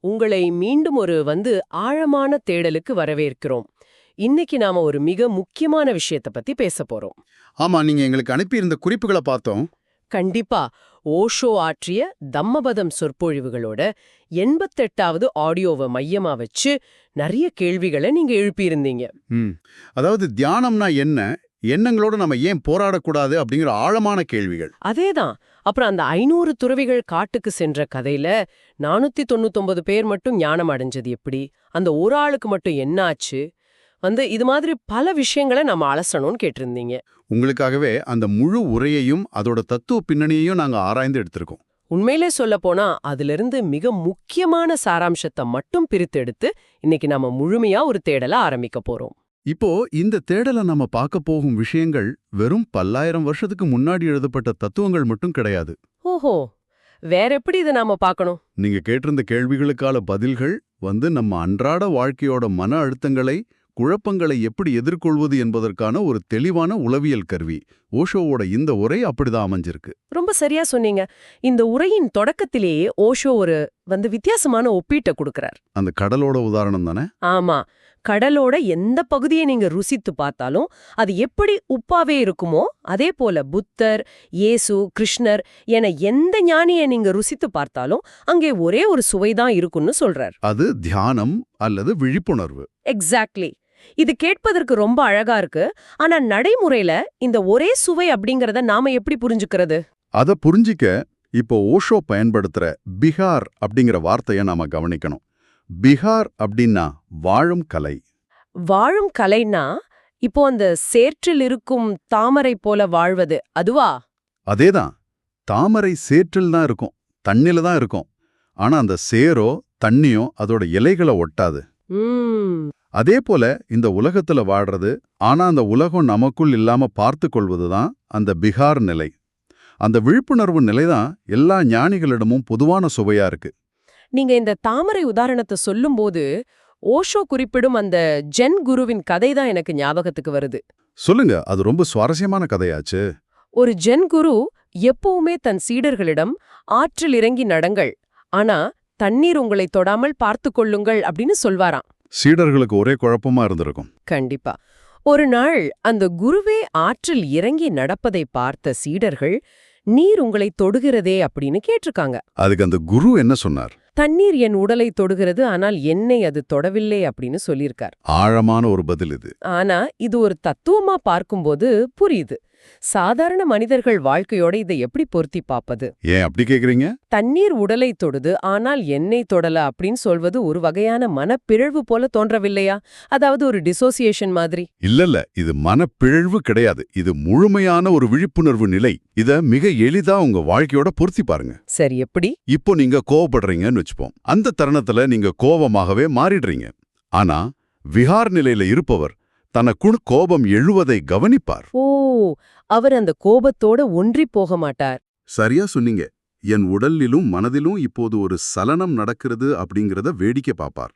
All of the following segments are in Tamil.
உங்களை மீண்டும் ஒரு ஆழமான தேடலுக்கு வரவேற்கிறோம். இன்னைக்கு நாம ஒரு மிக முக்கியமான விஷயத்த பத்தி பேச போறோம். ஆமா, நீங்க எங்களுக்கு அனுப்பியிருந்த குறிப்புகளை பார்த்தோம். கண்டிப்பா. ஓஷோ ஆற்றிய தம்மபதம் சொற்பொழிவுகளோட 88வது ஆடியோவை மையமா வச்சு நிறைய கேள்விகளை நீங்க எழுப்பியிருந்தீங்க. அதாவது தியானம்னா என்ன, எண்ணங்களோட நம்ம ஏன் போராடக்கூடாது அப்படிங்கிற ஆழமான கேள்விகள். அதேதான். அப்புறம் அந்த 500 துறவிகள் காட்டுக்கு சென்ற கதையில 499 பேர் மட்டும் ஞானம் அடைஞ்சது எப்படி, அந்த ஒரு ஆளுக்கு மட்டும் என்ன ஆச்சு, இது மாதிரி பல விஷயங்களை நம்ம அலசணும்னு கேட்டிருந்தீங்க. உங்களுக்காகவே அந்த முழு உரையையும் அதோட தத்துவ பின்னணியையும் நாங்க ஆராய்ந்து எடுத்திருக்கோம். உண்மையிலே சொல்ல போனா அதிலிருந்து மிக முக்கியமான சாராம்சத்தை மட்டும் பிரித்து எடுத்து இன்னைக்கு நாம முழுமையா ஒரு தேடலை ஆரம்பிக்க போறோம். இப்போ இந்த தேடலை நம்ம பார்க்க போகும் விஷயங்கள் வெறும் 10,000 வருஷத்துக்கு முன்னாடி எழுதப்பட்ட தத்துவங்கள் மட்டும் கிடையாது. ஓஹோ, வேற எப்படி இதை நாம பார்க்கணும்? நீங்க கேட்டிருந்த கேள்விகளுக்கான பதில்கள் நம்ம அன்றாட வாழ்க்கையோட மன அழுத்தங்களை, குழப்பங்களை எப்படி எதிர்கொள்வது என்பதற்கான ஒரு தெளிவான உளவியல் கருவி. ஓஷோவோட இந்த உரை அப்படிதான் அமைஞ்சிருக்கு. ரொம்ப சரியா சொன்னீங்க. இந்த உரையின் தொடக்கத்திலேயே ஓஷோ ஒரு வித்தியாசமான ஒப்பீட்டை கொடுக்கிறார். அந்த கடலோட உதாரணம் தானே? ஆமா. கடலோட எந்த பகுதியை நீங்க ருசித்து பார்த்தாலும் அது எப்படி உப்பாவே இருக்குமோ அதே போல புத்தர், இயேசு, கிருஷ்ணர் என எந்த ஞானியை நீங்க ருசித்து பார்த்தாலும் அங்கே ஒரே ஒரு சுவைதான் இருக்குன்னு சொல்றார். அது தியானம் அல்லது விழிப்புணர்வு. எக்ஸாக்ட்லி. இது கேட்பதற்கு ரொம்ப அழகா இருக்கு. ஆனா நடைமுறையில இந்த ஒரே சுவை அப்படிங்கறத நாம எப்படி புரிஞ்சுக்கிறது? அத புரிஞ்சிக்க இப்போ ஓஷோ பயன்படுத்துற பிகார் அப்படிங்கிற வார்த்தையை நாம கவனிக்கணும். பிகார் அப்படின்னா வாழும் கலை. வாழும் கலைன்னா இப்போ அந்த சேற்றில் இருக்கும் தாமரை போல வாழ்வது அதுவா? அதேதான். தாமரை சேற்றில் தான் இருக்கும், தண்ணில தான் இருக்கும். ஆனா அந்த சேரோ தண்ணியோ அதோட இலைகளை ஒட்டாது. அதே போல இந்த உலகத்துல வாழ்றது, ஆனா அந்த உலகம் நமக்குள் இல்லாம பார்த்து கொள்வதுதான் அந்த பிகார் நிலை. அந்த விழிப்புணர்வு நிலைதான் எல்லா ஞானிகளிடமும் பொதுவான சுவையா இருக்கு. நீங்க இந்த தாமரை உதாரணத்தை சொல்லும்போது ஓஷோ குறிப்பிடும் அந்த ஜென் குருவின் கதை தான் எனக்கு ஞாபகத்துக்கு வருது. சொல்லுங்க, அது ரொம்ப சுவாரஸ்யமான கதையாச்சு. ஒரு ஜென் குரு எப்பவுமே தன் சீடர்களிடம் ஆற்றில் இறங்கி நடங்கள், ஆனா தண்ணீர் உங்களை தொடாமல் பார்த்து கொள்ளுங்கள் அப்படின்னு சொல்வாராம். சீடர்களுக்கு ஒரே குழப்பமா இருந்திருக்கும். கண்டிப்பா. ஒரு நாள் அந்த குருவே ஆற்றில் இறங்கி நடப்பதை பார்த்த சீடர்கள், நீர் உங்களை தொடுகிறதே அப்படின்னு கேட்டிருக்காங்க. அதுக்கு அந்த குரு என்ன சொன்னார்? தண்ணீர் என் உடலை தொடுகிறது, ஆனால் என்னை அது தொடவில்லை அப்படின்னு சொல்லியிருக்கார். ஆழமான ஒரு பதில் இது. ஆனா இது ஒரு தத்துவமா பார்க்கும்போது புரியுது. சாதாரண மனிதர்கள் வாழ்க்கையோட இதை எப்படி பொருத்தி பார்ப்பது? ஏன் அப்படி கேக்குறீங்க? தண்ணீர் உடலை தொடுது, ஆனால் என்னை தொடல அப்படின்னு சொல்வது ஒரு வகையான மனப்பிழவு போல தோன்றவில்லையா? அதாவது ஒரு டிசோசியேஷன் மாதிரி. இல்ல, இது மனப்பிழவு கிடையாது. இது முழுமையான ஒரு விழிப்புணர்வு நிலை. இத மிக எளிதா உங்க வாழ்க்கையோட பொருத்தி பாருங்க. சரி, எப்படி? இப்போ நீங்க கோவப்படுறீங்கன்னு வச்சுப்போம். அந்த தருணத்துல நீங்க கோபமாகவே மாறிடுறீங்க. ஆனா விஹார் நிலையில இருப்பவர் தனக்குள் கோபம் எழுவதை கவனிப்பார். ஓ, அவர் அந்த கோபத்தோட ஒன்றி போக மாட்டார். சரியா சொன்னீங்க. என் உடலிலும் மனதிலும் இப்போது ஒரு சலனம் நடக்கிறது அப்படிங்கறத வேடிக்கை பார்ப்பார்.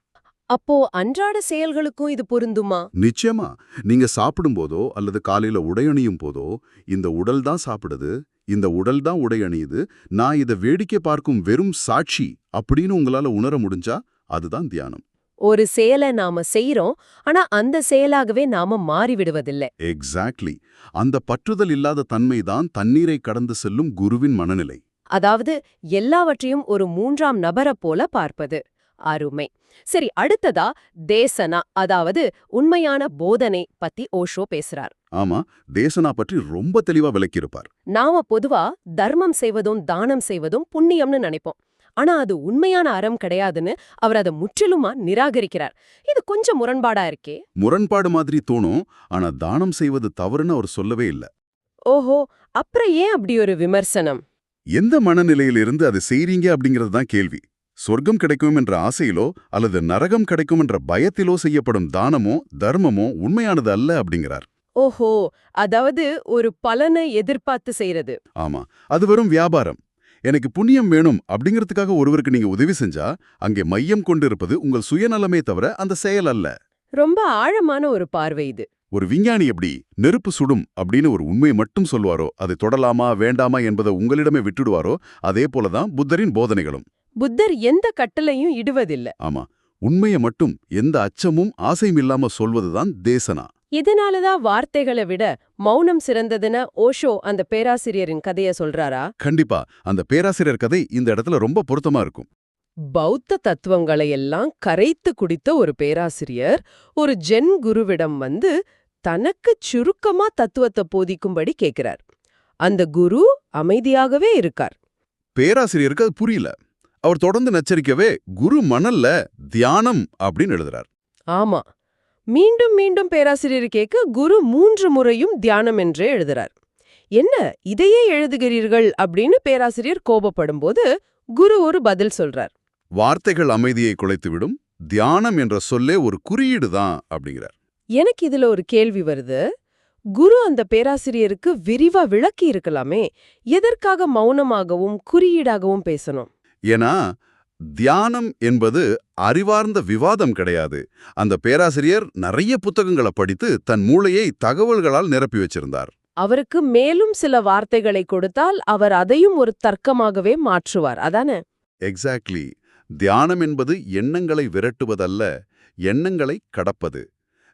அப்போ அன்றாட செயல்களுக்கும் இது பொருந்துமா? நிச்சயமா. நீங்க சாப்பிடும்போதோ அல்லது காலையில உடையணியும் போதோ இந்த உடல் தான் சாப்பிடுது, இந்த உடல் தான் உடையணியுது, நான் இதை வேடிக்கை பார்க்கும் வெறும் சாட்சி அப்படின்னு உங்களால உணர முடிஞ்சா அதுதான் தியானம். ஒரு செயலை நாம செய்யறோம், ஆனா அந்த செயலாகவே நாம மாறிவிடுவதில்லை. எக்ஸாக்ட்லி. அந்த பற்றுதல் இல்லாத தன்மைதான் தண்ணீரை கடந்து செல்லும் குருவின் மனநிலை. அதாவது எல்லாவற்றையும் ஒரு மூன்றாம் நபரை போல பார்ப்பது. அருமை. சரி, அடுத்ததா தேசனா, அதாவது உண்மையான போதனை பத்தி ஓஷோ பேசுறார். ஆமா, தேசனா பற்றி ரொம்ப தெளிவா விளக்கியிருப்பார். நாம பொதுவா தர்மம் செய்வதும் தானம் செய்வதும் புண்ணியம்னு நினைப்போம். ஆனா அது உண்மையான அறம் கிடையாதுன்னு அவர் அதை முற்றிலுமா நிராகரிக்கிறார். இது கொஞ்சம் முரண்பாடா இருக்கே. முரண்பாடு மாதிரி தோணும், ஆனா தானம் செய்வது தவறுன்னு அவர் சொல்லவே இல்ல. ஓஹோ, அப்புறம் ஏன் அப்படி ஒரு விமர்சனம்? எந்த மனநிலையிலிருந்து அது செய்றீங்க அப்படிங்கிறது தான் கேள்வி. சொர்க்கம் கிடைக்கும் என்ற ஆசையிலோ அல்லது நரகம் கிடைக்கும் என்ற பயத்திலோ செய்யப்படும் தானமோ தர்மமோ உண்மையானது அல்ல அப்படிங்கிறார். ஓஹோ, அதாவது ஒரு பலனை எதிர்பார்த்து செய்யறது. ஆமா, அது வெறும் வியாபாரம். எனக்கு புண்ணியம் வேணும் அப்படிங்கிறதுக்காக ஒருவருக்கு நீங்க உதவி செஞ்சா அங்கே மையம் கொண்டிருப்பது உங்கள் சுயநலமே தவிர அந்த செயல் அல்ல. ரொம்ப ஆழமான ஒரு பார்வை இது. ஒரு விஞ்ஞானி எப்படி நெருப்பு சுடும் அப்படின்னு ஒரு உண்மையை மட்டும் சொல்வாரோ, அதை தொடலாமா வேண்டாமா என்பதை உங்களிடமே விட்டுடுவாரோ, அதே போலதான் புத்தரின் போதனைகளும். புத்தர் எந்த கட்டளையும் இடுவதில்ல. ஆமா, உண்மையை மட்டும் எந்த அச்சமும் ஆசையும் இல்லாம சொல்வதுதான் தேசனா. இதனாலதான் வார்த்தைகளை விட மௌனம் சிறந்ததுன்னு ஓஷோ அந்த பேராசிரியரின் கதைய சொல்றாரா? கண்டிப்பா, அந்த பேராசிரியர் கதை இந்த இடத்துல ரொம்ப பொருத்தமா இருக்கும். பௌத்த தத்துவங்களை எல்லாம் கரைத்து குடித்த ஒரு பேராசிரியர் ஒரு ஜென் குருவிடம் வந்து தனக்கு சுருக்கமா தத்துவத்தை போதிக்கும்படி கேட்கிறார். அந்த குரு அமைதியாகவே இருக்கார். பேராசிரியருக்கு அது புரியல. அவர் தொடர்ந்து நச்சரிக்கவே குரு மணல்ல தியானம் அப்படின்னு எழுதுறார். ஆமா, மீண்டும் மீண்டும் பேராசிரியர் கேட்க குரு 3 முறையும் தியானம் என்றே எழுதுறார். என்ன இதையே எழுதுகிறீர்கள் அப்படின்னு பேராசிரியர் கோபப்படும்போது குரு ஒரு பதில் சொல்றார். வார்த்தைகள் அமைதியை குலைத்துவிடும், தியானம் என்ற சொல்லே ஒரு குறியீடு தான் அப்படிங்கிறார். எனக்கு இதுல ஒரு கேள்வி வருது. குரு அந்த பேராசிரியருக்கு விரிவா விளக்கி இருக்கலாமே, எதற்காக மௌனமாகவும் குறியீடாகவும் பேசணும்? ஏன்னா தியானம் என்பது அறிவார்ந்த விவாதம் கிடையாது. அந்த பேராசிரியர் நிறைய புத்தகங்களை படித்து தன் மூளையை தகவல்களால் நிரப்பி வச்சிருந்தார். அவருக்கு மேலும் சில வார்த்தைகளை கொடுத்தால் அவர் அதையும் ஒரு தர்க்கமாகவே மாற்றுவார், அதானே? எக்ஸாக்ட்லி. தியானம் என்பது எண்ணங்களை விரட்டுவதல்ல, எண்ணங்களை கடப்பது.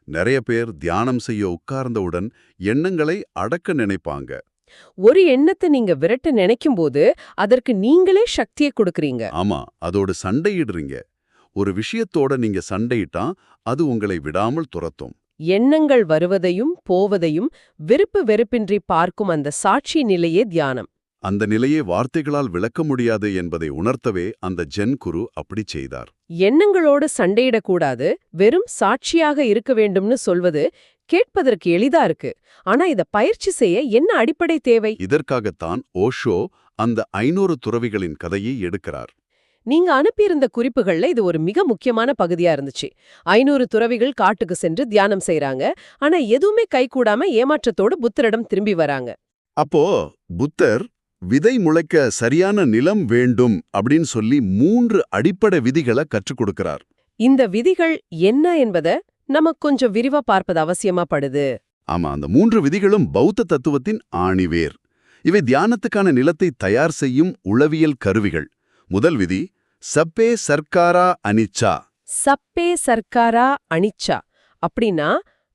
நிறைய பேர் தியானம் செய்ய உட்கார்ந்தவுடன் எண்ணங்களை அடக்க நினைப்பாங்க. ஒரு எண்ணத்தை நீங்க விரட்ட நினைக்கும் போது அதற்கு நீங்களே சக்தியை கொடுக்கறீங்க. ஆமா, அதோடு சண்டையிடுறீங்க. ஒரு விஷயத்தோட நீங்க சண்டையிட்டா அது உங்களை விடாமல் துரத்தும். எண்ணங்கள் வருவதையும் போவதையும் விருப்பு வெறுப்பின்றி பார்க்கும் அந்த சாட்சி நிலையே தியானம். அந்த நிலையை வார்த்தைகளால் விளக்க முடியாது என்பதை உணர்த்தவே அந்த ஜென் குரு அப்படி செய்தார். எண்ணங்களோடு சண்டையிடக்கூடாது, வெறும் சாட்சியாக இருக்க வேண்டும்னு சொல்வது கேட்பதற்கு எளிதா இருக்கு. ஆனா இத பயிற்சி செய்ய என்ன அடிப்படை தேவை? இதற்காகத்தான் ஓஷோ அந்த 500 துறவிகளின் கதையை எடுக்கிறார். நீங்க அனுப்பியிருந்த குறிப்புகள்ல இது ஒரு மிக முக்கியமான பகுதியா இருந்துச்சு. 500 துறவிகள் காட்டுக்கு சென்று தியானம் செய்றாங்க. ஆனா எதுவுமே கைகூடாம ஏமாற்றத்தோடு புத்தரிடம் திரும்பி வராங்க. அப்போ புத்தர் விதை முளைக்க சரியான நிலம் வேண்டும் அப்படின்னு சொல்லி 3 அடிப்படை விதிகளை கற்றுக் கொடுக்கிறார். இந்த விதிகள் என்ன என்பத நமக்கு கொஞ்சம் விரிவா பார்ப்பது அவசியமா படுது. ஆமா, அந்த 3 விதிகளும் பௌத்த தத்துவத்தின் ஆணிவேர். இவை தியானத்துக்கான நிலத்தை தயார் செய்யும் உளவியல் கருவிகள். முதல் விதி, சப்பே சர்க்காரா அனிச்சா. சப்பே சர்க்காரா அனிச்சா அப்படின்னா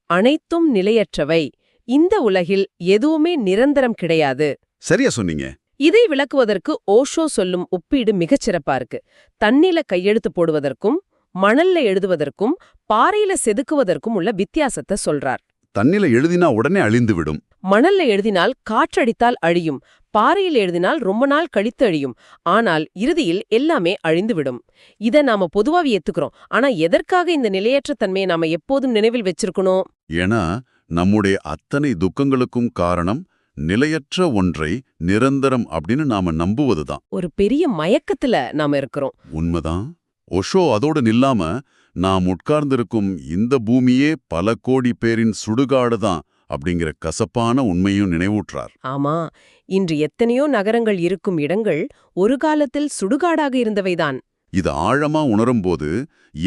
அனைத்தும் நிலையற்றவை, இந்த உலகில் எதுவுமே நிரந்தரம் கிடையாது. சரியா சொன்னீங்க. இதை விளக்குவதற்கு ஓஷோ சொல்லும் ஒப்பீடு மிகச்சிறப்பா இருக்கு. தண்ணில கையெழுத்து போடுவதற்கும் மணல்ல எழுதுவதற்கும் பாறையில செதுக்குவதற்கும் உள்ள வித்தியாசத்தை சொல்றார். தண்ணில எழுதினா உடனே அழிந்துவிடும். மணல்ல எழுதினால் காற்றடித்தால் அழியும், பாறையில் எழுதினால் ரொம்ப நாள் கழித்து அழியும். ஆனால் இறுதியில் எல்லாமே அழிந்துவிடும். இத நாம பொதுவாவே ஏத்துக்கிறோம். ஆனா எதற்காக இந்த நிலையற்ற தன்மையை நாம எப்போதும் நினைவில் வச்சிருக்கணும்? ஏன்னா நம்முடைய அத்தனை துக்கங்களுக்கும் காரணம் நிலையற்ற ஒன்றை நிரந்தரம் அப்படின்னு நாம நம்புவதுதான். ஒரு பெரிய மயக்கத்துல நாம இருக்கிறோம். உண்மைதான். ஓஷோ அதோடு நில்லாம நாம் உட்கார்ந்திருக்கும் இந்த பூமியே பல கோடி பேரின் சுடுகாடுதான் அப்படிங்கிற கசப்பான உண்மையும் நினைவூற்றார். ஆமா, இன்று எத்தனையோ நகரங்கள் இருக்கும் இடங்கள் ஒரு காலத்தில் சுடுகாடாக இருந்தவைதான். இது ஆழமா உணரும்போது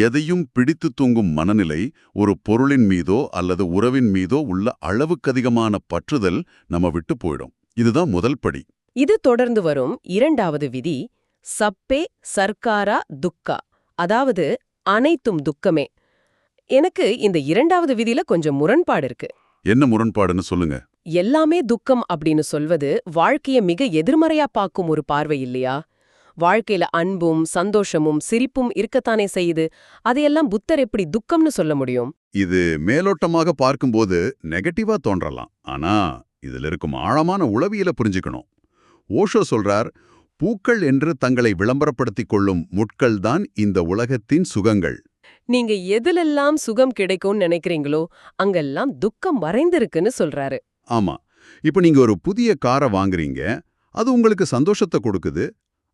எதையும் பிடித்து தூங்கும் மனநிலை, ஒரு பொருளின் மீதோ அல்லது உறவின் மீதோ உள்ள அளவுக்கதிகமான பற்றுதல் நம்ம விட்டு போயிடும். இதுதான் முதல் படி. இது தொடர்ந்து வரும் 2வது விதி, சப்பே சர்க்காரா துக்கா, அதாவது அனைத்தும் துக்கமே. எனக்கு இந்த 2வது விதியில கொஞ்சம் முரண்பாடு இருக்கு. என்ன முரண்பாடுன்னு சொல்லுங்க. எல்லாமே துக்கம் அப்படின்னு சொல்வது வாழ்க்கைய மிக எதிர்மறையா பார்க்கும் ஒரு பார்வை இல்லையா? வாழ்க்கையில அன்பும் சந்தோஷமும் சிரிப்பும் இருக்கத்தானே செய்யுது. அதையெல்லாம் புத்தர் எப்படி துக்கம்னு சொல்ல முடியும்? இது மேலோட்டமாக பார்க்கும்போது நெகட்டிவா தோன்றலாம். ஆனா இதுல இருக்கும் ஆழமான உளவியலை புரிஞ்சுக்கணும். ஓஷோ சொல்றார், பூக்கள் என்று தங்களை விளம்பரப்படுத்திக் கொள்ளும் முட்கள்தான் இந்த உலகத்தின் சுகங்கள். நீங்க எதிலெல்லாம் சுகம் கிடைக்கும்னு நினைக்கிறீங்களோ அங்கெல்லாம் துக்கம் மறைந்திருக்குன்னு சொல்றாரு. ஆமா, இப்ப நீங்க ஒரு புதிய காரை வாங்குறீங்க, அது உங்களுக்கு சந்தோஷத்தை கொடுக்குது.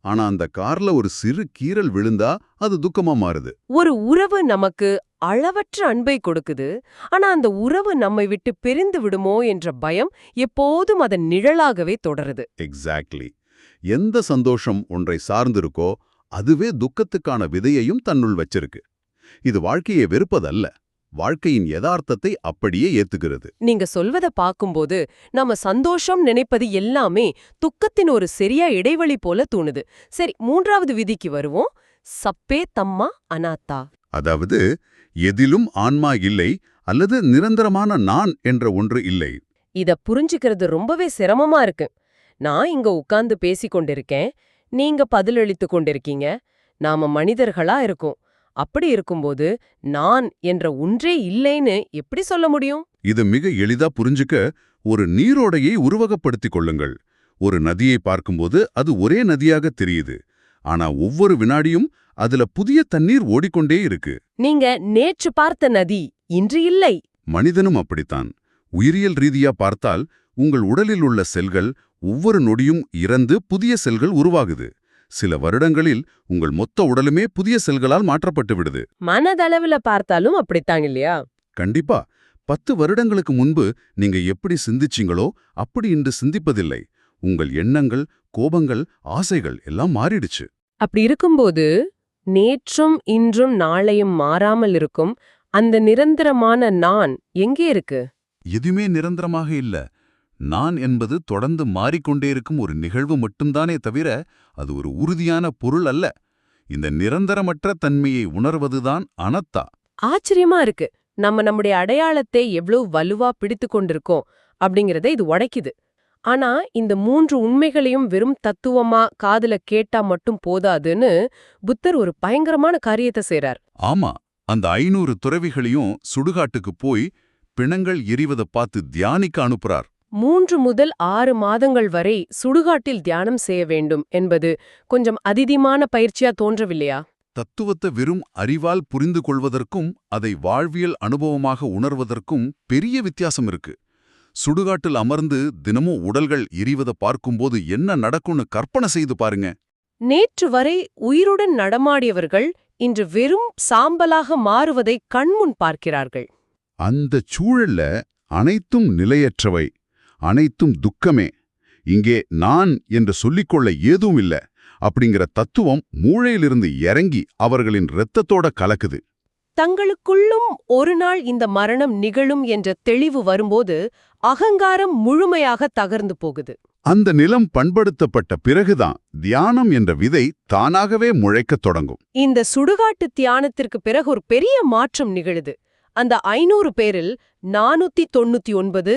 ஆனா அந்த கார்ல ஒரு சிறு கீறல் விழுந்தா அது துக்கமா மாறுது. ஒரு உறவு நமக்கு அளவற்ற அன்பை கொடுக்குது. ஆனா அந்த உறவு நம்மை விட்டு பிரிந்து விடுமோ என்ற பயம் எப்போதும் அதன் நிழலாகவே தொடருது. எக்ஸாக்ட்லி. எந்த சந்தோஷம் ஒன்றை சார்ந்திருக்கோ அதுவே துக்கத்துக்கான விதையையும் தன்னுள் வச்சிருக்கு. இது வாழ்க்கையை வெறுப்பதல்ல, வாழ்க்கையின் யதார்த்தத்தை அப்படியே ஏத்துக்கிறது. நீங்க சொல்வத பாக்கும்போது நாம சந்தோஷம் நினைப்பது எல்லாமே துக்கத்தின் ஒரு சரியா இடைவெளி போல தோணுது. சரி, 3வது விதிக்கு வருவோம். சப்பே தம்மா அனாத்தா. அதாவது எதிலும் ஆன்மா இல்லை அல்லது நிரந்தரமான நான் என்ற ஒன்று இல்லை. இத புரிஞ்சுக்கிறது ரொம்பவே சிரமமா இருக்கு. நான் இங்க உட்கார்ந்து பேசிக் கொண்டிருக்கேன், நீங்க பதிலளித்துக் கொண்டிருக்கீங்க. நாம மனிதர்களா இருக்கோம். அப்படி இருக்கும்போது நான் என்ற ஒன்றே இல்லைன்னு எப்படி சொல்ல முடியும்? இது மிக எளிதா புரிஞ்சுக்க ஒரு நீரோடையை உருவகப்படுத்திக் கொள்ளுங்கள். ஒரு நதியை பார்க்கும்போது அது ஒரே நதியாக தெரியுது. ஆனா ஒவ்வொரு வினாடியும் அதுல புதிய தண்ணீர் ஓடிக்கொண்டே இருக்கு. நீங்க நேற்று பார்த்த நதி இன்று இல்லை. மனிதனும் அப்படித்தான். உயிரியல் ரீதியா பார்த்தால் உங்கள் உடலில் உள்ள செல்கள் ஒவ்வொரு நொடியும் இறந்து புதிய செல்கள் உருவாகுது. சில வருடங்களில் உங்கள் மொத்த உடலுமே புதிய செல்களால் மாற்றப்பட்டு விடுது. மனதளவுல பார்த்தாலும் அப்படித்தான் இல்லையா? கண்டிப்பா. 10 வருடங்களுக்கு முன்பு நீங்க எப்படி சிந்திச்சீங்களோ அப்படி இன்று சிந்திப்பதில்லை. உங்கள் எண்ணங்கள், கோபங்கள், ஆசைகள் எல்லாம் மாறிடுச்சு. அப்படி இருக்கும்போது நேற்றும் இன்றும் நாளையும் மாறாமல் இருக்கும் அந்த நிரந்தரமான நான் எங்கே இருக்கு? எதுவுமே நிரந்தரமாக இல்ல. நான் என்பது தொடர்ந்து மாறிக்கொண்டே இருக்கும் ஒரு நிகழ்வு மட்டும்தானே தவிர அது ஒரு உறுதியான பொருள் அல்ல. இந்த நிரந்தரமற்ற தன்மையை உணர்வதுதான் அனத்தா. ஆச்சரியமா இருக்கு. நம்முடைய அடையாளத்தை எவ்வளவு வலுவா பிடித்து கொண்டிருக்கோம் அப்படிங்கறத இது உடைக்குது. ஆனா இந்த 3 உண்மைகளையும் வெறும் தத்துவமா காதுல கேட்டா மட்டும் போதாதுன்னு புத்தர் ஒரு பயங்கரமான காரியத்தை செய்றார். ஆமா, அந்த 500 துறவிகளையும் சுடுகாட்டுக்கு போய் பிணங்கள் எரிவதை பார்த்து தியானிக்க அனுப்புறார். 3 முதல் 6 மாதங்கள் வரை சுடுகாட்டில் தியானம் செய்ய வேண்டும் என்பது கொஞ்சம் அதிதீமான பயிற்சியா தோன்றவில்லையா? தத்துவத்தை வெறும் அறிவால் புரிந்து கொள்வதற்கும் அதை வாழ்வியல் அனுபவமாக உணர்வதற்கும் பெரிய வித்தியாசம் இருக்கு. சுடுகாட்டில் அமர்ந்து தினமும் உடல்கள் எரிவதை பார்க்கும்போது என்ன நடக்கும்னு கற்பனை செய்து பாருங்க. நேற்று வரை உயிருடன் நடமாடியவர்கள் இன்று வெறும் சாம்பலாக மாறுவதை கண்முன் பார்க்கிறார்கள். அந்தச் சூழல்ல அனைத்தும் நிலையற்றவை, அனைத்தும் துக்கமே. இங்கே நான் என்று சொல்லிக்கொள்ள ஏதும் இல்ல அப்படிங்கிற தத்துவம் மூளையிலிருந்து இறங்கி அவர்களின் இரத்தத்தோட கலக்குது. தங்களுக்குள்ளும் ஒரு நாள் இந்த மரணம் நிகழும் என்ற தெளிவு வரும்போது அகங்காரம் முழுமையாக தகர்ந்து போகுது. அந்த நிலம் பண்படுத்தப்பட்ட பிறகுதான் தியானம் என்ற விதை தானாகவே முளைக்கத் தொடங்கும். இந்த சுடுகாட்டு தியானத்திற்கு பிறகு ஒரு பெரிய மாற்றம் நிகழுது. அந்த 500 பேரில் 499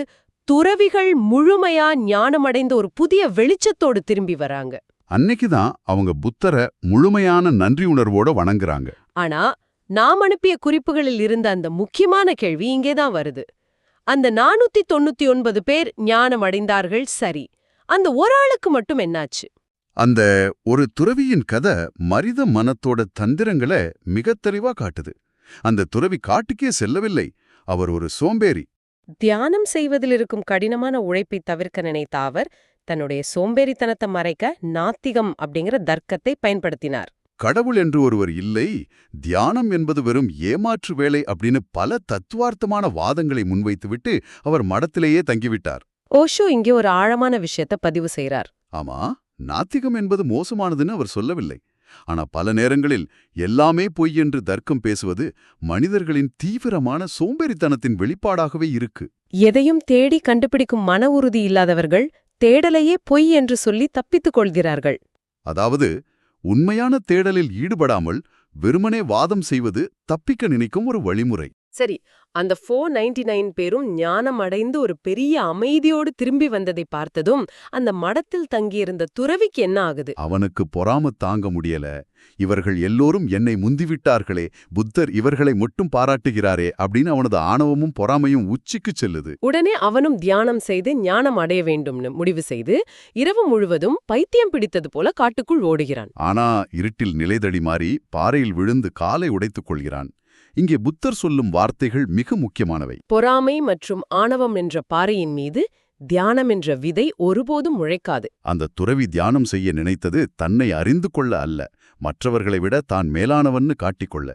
துறவிகள் முழுமையா ஞானமடைந்த ஒரு புதிய வெளிச்சத்தோடு திரும்பி வராங்க. அன்னைக்குதான் அவங்க புத்தரை முழுமையான நன்றி உணர்வோட வணங்குறாங்க. ஆனா நாம் அனுப்பிய குறிப்புகளில் இருந்த அந்த முக்கியமான கேள்வி இங்கேதான் வருது. அந்த 499 பேர் ஞானம் அடைந்தார்கள், சரி. அந்த ஒரு ஆளுக்கு மட்டும் என்னாச்சு? அந்த ஒரு துறவியின் கதை மனித மனத்தோட தந்திரங்களை மிகத் தெளிவா காட்டுது. அந்த துறவி காட்டுக்கே செல்லவில்லை. அவர் ஒரு சோம்பேறி. தியானம் செய்வதில் இருக்கும் கடினமான உழைப்பை தவிர்க்க நினைத்த அவர் தன்னுடைய சோம்பேறித்தனத்தை மறைக்க நாத்திகம் அப்படிங்கிற தர்க்கத்தை பயன்படுத்தினார். கடவுள் என்று ஒருவர் இல்லை, தியானம் என்பது வெறும் ஏமாற்று வேலை அப்படின்னு பல தத்துவார்த்தமான வாதங்களை முன்வைத்துவிட்டு அவர் மடத்திலேயே தங்கிவிட்டார். ஓஷோ இங்கே ஒரு ஆழமான விஷயத்தை பதிவு செய்றார். ஆமா, நாத்திகம் என்பது மோசமானதுன்னு அவர் சொல்லவில்லை. ஆனா பல நேரங்களில் எல்லாமே பொய் என்று தர்க்கம் பேசுவது மனிதர்களின் தீவிரமான சோம்பேறித்தனத்தின் வெளிப்பாடாகவே இருக்கு. எதையும் தேடி கண்டுபிடிக்கும் மன உறுதி இல்லாதவர்கள் தேடலையே பொய் என்று சொல்லி தப்பித்துக் கொள்கிறார்கள். அதாவது உண்மையான தேடலில் ஈடுபடாமல் வெறுமனே வாதம் செய்வது தப்பிக்க நினைக்கும் ஒரு வழிமுறை. சரி, அந்த 499 பேரும் ஞானம் அடைந்து ஒரு பெரிய அமைதியோடு திரும்பி வந்ததை பார்த்ததும் அந்த மடத்தில் தங்கியிருந்த துறவிக்கு என்ன ஆகுது? அவனுக்கு பொறாம தாங்க முடியல. இவர்கள் எல்லோரும் என்னை முந்திவிட்டார்களே, புத்தர் இவர்களை மட்டும் பாராட்டுகிறாரே அப்படின்னு அவனது ஆணவமும் பொறாமையும் உச்சிக்கு செல்லுது. உடனே அவனும் தியானம் செய்து ஞானம் அடைய வேண்டும்னு முடிவு செய்து இரவு முழுவதும் பைத்தியம் பிடித்தது போல காட்டுக்குள் ஓடுகிறான். ஆனா இருட்டில் நிலைதடி மாறி பாறையில் விழுந்து காலை உடைத்துக் கொள்கிறான். இங்கே புத்தர் சொல்லும் வார்த்தைகள் மிக முக்கியமானவை. பொறாமை மற்றும் ஆணவம் என்ற பாறையின் மீது தியானம் என்ற விதை ஒருபோதும் முளைக்காது. அந்த துறவி தியானம் செய்ய நினைத்தது தன்னை அறிந்து கொள்ள அல்ல, மற்றவர்களை விட தான் மேலானவன்னு காட்டிக்கொள்ள.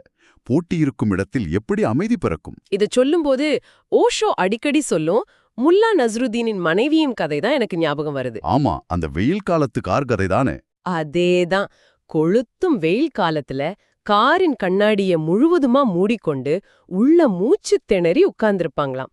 போட்டியிருக்கும் இடத்தில் எப்படி அமைதி பிறக்கும்? இதை சொல்லும்போது ஓஷோ அடிக்கடி சொல்லும் முல்லா நஸ்ருதீனின் மனைவியின் கதை தான் எனக்கு ஞாபகம் வருது. ஆமா, அந்த வெயில் காலத்து கார்கதை தானே. அதேதான். கொளுத்தும் வெயில் காலத்துல காரின் கண்ணாடிய முழுவதுமா மூடிக்கொண்டு உள்ள மூச்சு திணறி உட்கார்ந்திருப்பாங்களாம்.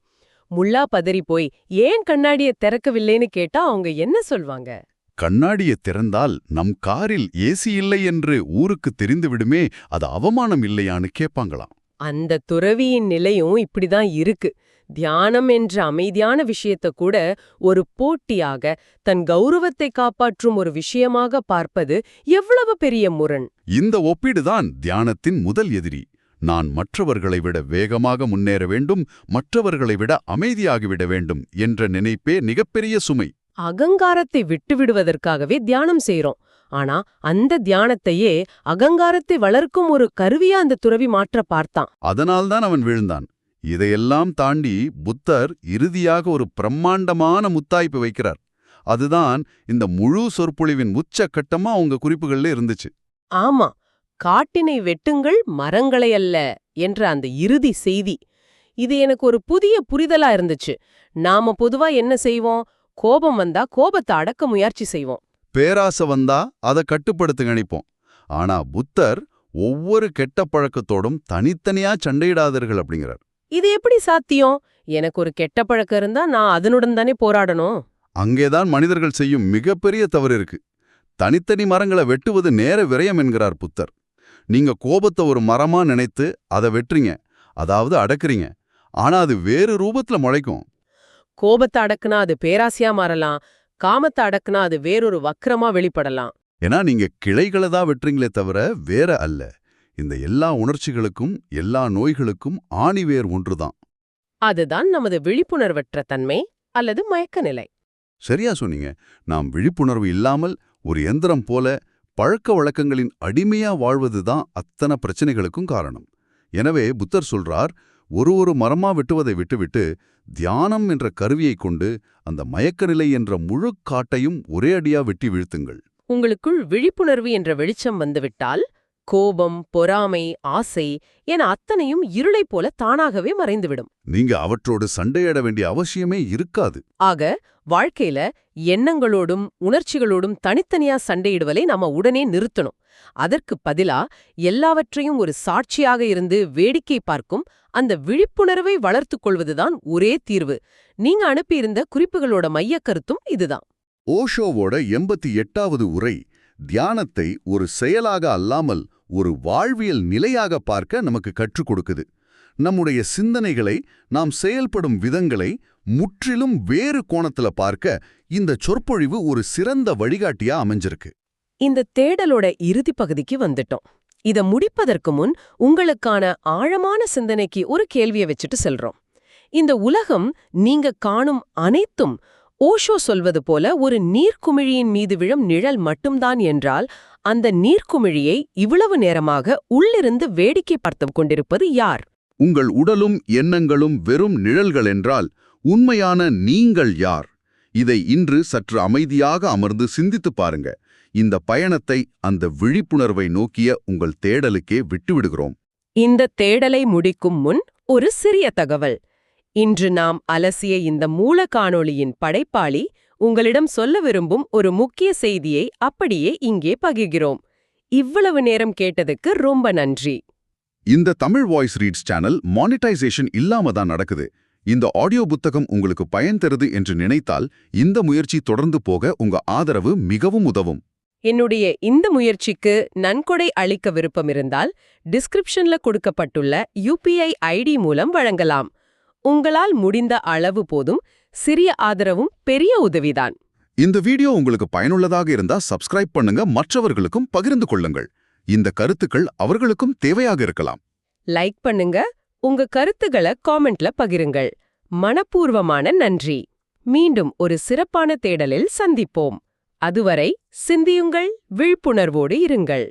முள்ளா பதறி போய் ஏன் கண்ணாடிய திறக்கவில்லைன்னு கேட்டா அவங்க என்ன சொல்வாங்க? கண்ணாடியை திறந்தால் நம் காரில் ஏசி இல்லை என்று ஊருக்கு தெரிந்துவிடுமே, அது அவமானம் இல்லையான்னு கேட்பாங்களாம். அந்த துறவியின் நிலையும் இப்படிதான் இருக்கு. தியானம் என்ற அமைதியான விஷயத்த கூட ஒரு போட்டியாக, தன் கௌரவத்தை காப்பாற்றும் ஒரு விஷயமாக பார்ப்பது எவ்வளவு பெரிய முரண்! இந்த ஒப்பீடுதான் தியானத்தின் முதல் எதிரி. நான் மற்றவர்களை விட வேகமாக முன்னேற வேண்டும், மற்றவர்களை விட அமைதியாகிவிட வேண்டும் என்ற நினைப்பே மிகப்பெரிய சுமை. அகங்காரத்தை விட்டுவிடுவதற்காகவே தியானம் செய்றோம். ஆனா அந்த தியானத்தையே அகங்காரத்தை வளர்க்கும் ஒரு கருவியா அந்த துறவி மாற்ற பார்த்தான். அதனால்தான் அவன் வீழ்ந்தான். இதையெல்லாம் தாண்டி புத்தர் இறுதியாக ஒரு பிரம்மாண்டமான முத்தாய்ப்பு வைக்கிறார். அதுதான் இந்த முழு சொற்பொழிவின் உச்சக்கட்டமா உங்க குறிப்புகள்ல இருந்துச்சு. ஆமா, காட்டினை வெட்டுங்கள் மரங்களை அல்ல என்ற அந்த இறுதி செய்தி. இது எனக்கு ஒரு புதிய புரிதலா இருந்துச்சு. நாம பொதுவா என்ன செய்வோம்? கோபம் வந்தா கோபத்தை அடக்க முயற்சி செய்வோம். பேராசை வந்தா அதை கட்டுப்படுத்த நினைப்போம். ஆனா புத்தர் ஒவ்வொரு கெட்ட பழக்கத்தோடும் தனித்தனியா சண்டையிடாதீர்கள் அப்படிங்கிறார். இது எப்படி சாத்தியம்? எனக்கு ஒரு கெட்ட பழக்கம் இருந்தா நான் அதனுடன் தானே போராடணும். அங்கேதான் மனிதர்கள் செய்யும் மிகப்பெரிய தவறு இருக்கு. தனித்தனி மரங்களை வெட்டுவது நேர விரயம் என்கிறார் புத்தர். நீங்க கோபத்தை ஒரு மரமா நினைத்து அதை வெட்டுறீங்க, அதாவது அடக்குறீங்க. ஆனா அது வேறு ரூபத்துல முளைக்கும். கோபத்தை அடக்குனா அது பேராசையா மாறலாம், காமத்தை அடக்குனா அது வேறொரு வக்ரமா வெளிப்படலாம். ஏன்னா நீங்க கிளைகளை தான் வெட்டுறீங்களே தவிர வேற அல்ல. இந்த எல்லா உணர்ச்சிகளுக்கும் எல்லா நோய்களுக்கும் ஆணிவேர் ஒன்றுதான். அதுதான் நமது விழிப்புணர்வற்ற தன்மை அல்லது மயக்க நிலை. சரியா சொன்னீங்க. நாம் விழிப்புணர்வு இல்லாமல் ஒரு எந்திரம் போல பழக்க வழக்கங்களின் அடிமையா வாழ்வதுதான் அத்தனை பிரச்சனைகளுக்கும் காரணம். எனவே புத்தர் சொல்றார், ஒரு மரமா வெட்டுவதை விட்டுவிட்டு தியானம் என்ற கருவியை கொண்டு அந்த மயக்க நிலை என்ற முழு காட்டையும் ஒரே அடியா வெட்டி வீழ்த்துங்கள். உங்களுக்குள் விழிப்புணர்வு என்ற வெளிச்சம் வந்துவிட்டால் கோபம், பொறாமை, ஆசை என அத்தனையும் இருளைப் போல தானாகவே மறைந்துவிடும். நீங்க அவற்றோடு சண்டையிட வேண்டிய அவசியமே இருக்காது. ஆக வாழ்க்கையில எண்ணங்களோடும் உணர்ச்சிகளோடும் தனித்தனியா சண்டையிடுவதை நாம உடனே நிறுத்தணும். அதற்கு பதிலா எல்லாவற்றையும் ஒரு சாட்சியாக இருந்து வேடிக்கை பார்க்கும் அந்த விழிப்புணர்வை வளர்த்துக் கொள்வதுதான் ஒரே தீர்வு. நீங்க அனுப்பியிருந்த குறிப்புகளோட மையக் கருத்தும் இதுதான். ஓஷோவோட 88வது உரை தியானத்தை ஒரு செயலாக அல்லாமல் ஒரு வாழ்வியல் நிலையாக பார்க்க நமக்கு கற்றுக் கொடுக்குது. நம்முடைய சிந்தனைகளை, நாம் செயல்படும் விதங்களை முற்றிலும் வேறு கோணத்துல பார்க்க இந்த சொற்பொழிவு ஒரு சிறந்த வழிகாட்டியா அமைஞ்சிருக்கு. இந்த தேடலோட இறுதி பகுதிக்கு வந்துட்டோம். இத முடிப்பதற்கு முன் உங்களுக்கான ஆழமான சிந்தனைக்கு ஒரு கேள்வியை வச்சுட்டு செல்றோம். இந்த உலகம் நீங்க காணும் அனைத்தும் ஓஷோ சொல்வது போல ஒரு நீர்க்குமிழியின் மீது விழும் நிழல் மட்டும்தான் என்றால், அந்த நீர்க்குமிழியை இவ்வளவு நேரமாக உள்ளிருந்து வேடிக்கை பார்த்து கொண்டிருப்பது யார்? உங்கள் உடலும் எண்ணங்களும் வெறும் நிழல்கள் என்றால் உண்மையான நீங்கள் யார்? இதை இன்று சற்று அமைதியாக அமர்ந்து சிந்தித்துப் பாருங்க. இந்த பயணத்தை அந்த விழிப்புணர்வை நோக்கிய உங்கள் தேடலுக்கே விட்டுவிடுகிறோம். இந்த தேடலை முடிக்கும் முன் ஒரு சிறிய தகவல். இன்று நாம் அலசிய இந்த மூல காணொளியின் படைப்பாளி உங்களிடம் சொல்ல விரும்பும் ஒரு முக்கிய செய்தியை அப்படியே இங்கே பகிர்கிறோம். இவ்வளவு நேரம் கேட்டதுக்கு ரொம்ப நன்றி. இந்த Tamil voice reads channel monetisation இல்லாம தான் நடக்குது. இந்த ஆடியோ புத்தகம் உங்களுக்கு பயன் தருது என்று நினைத்தால் இந்த முயற்சி தொடர்ந்து போக உங்க ஆதரவு மிகவும் உதவும். என்னுடைய இந்த முயற்சிக்கு நன்கொடை அளிக்க விருப்பமிருந்தால் டிஸ்கிரிப்ஷன்ல கொடுக்கப்பட்டுள்ள UPI ID மூலம் வழங்கலாம். உங்களால் முடிந்த அளவு போதும். சிறிய ஆதரவும் பெரிய உதவிதான். இந்த வீடியோ உங்களுக்கு பயனுள்ளதாக இருந்தா சப்ஸ்கிரைப் பண்ணுங்க, மற்றவர்களுக்கும் பகிர்ந்து கொள்ளுங்கள். இந்த கருத்துக்கள் அவர்களுக்கும் தேவையாக இருக்கலாம். லைக் பண்ணுங்க, உங்க கருத்துக்களை காமெண்ட்ல பகிருங்கள். மனப்பூர்வமான நன்றி. மீண்டும் ஒரு சிறப்பான தேடலில் சந்திப்போம். அதுவரை சிந்தியுங்கள், விழிப்புணர்வோடு இருங்கள்.